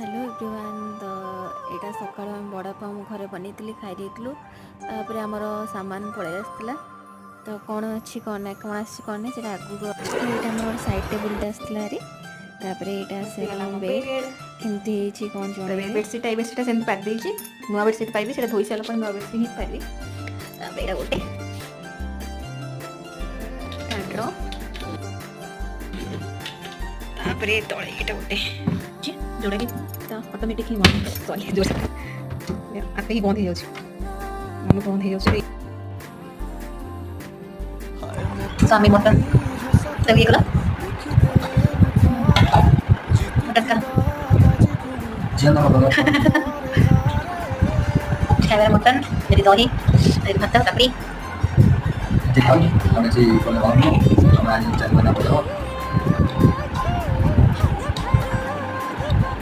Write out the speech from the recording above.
Hello everyone. तो यहाँ सका बड़ापा मो घर बनई खाई तापर आमर सामान पलि आसाला। तो कौन अच्छी कौन ना कौन आसान ना आगू यहाँ मोर साइड टेबुल आसाला तापर यहाँ आसला बेड केमती कौन जो बेडसीट बेडसीटा से पारि नुआ बेडसीट पाइबी धोई सारा नुआ बेडसीट ही पारि यहाँ गोटे तले यहाँ गोटे जोड़ा कि ऑटोमेटिक ही बंद सॉरी जोड़ा आपे ही बंद हो मन बंद हो स्वामी मटन तब ये कला मटन का खाइबार मटन यदि दही यदि भात कापड़ी ठीक है हमें जी बोले हम आज चाय बना बोलो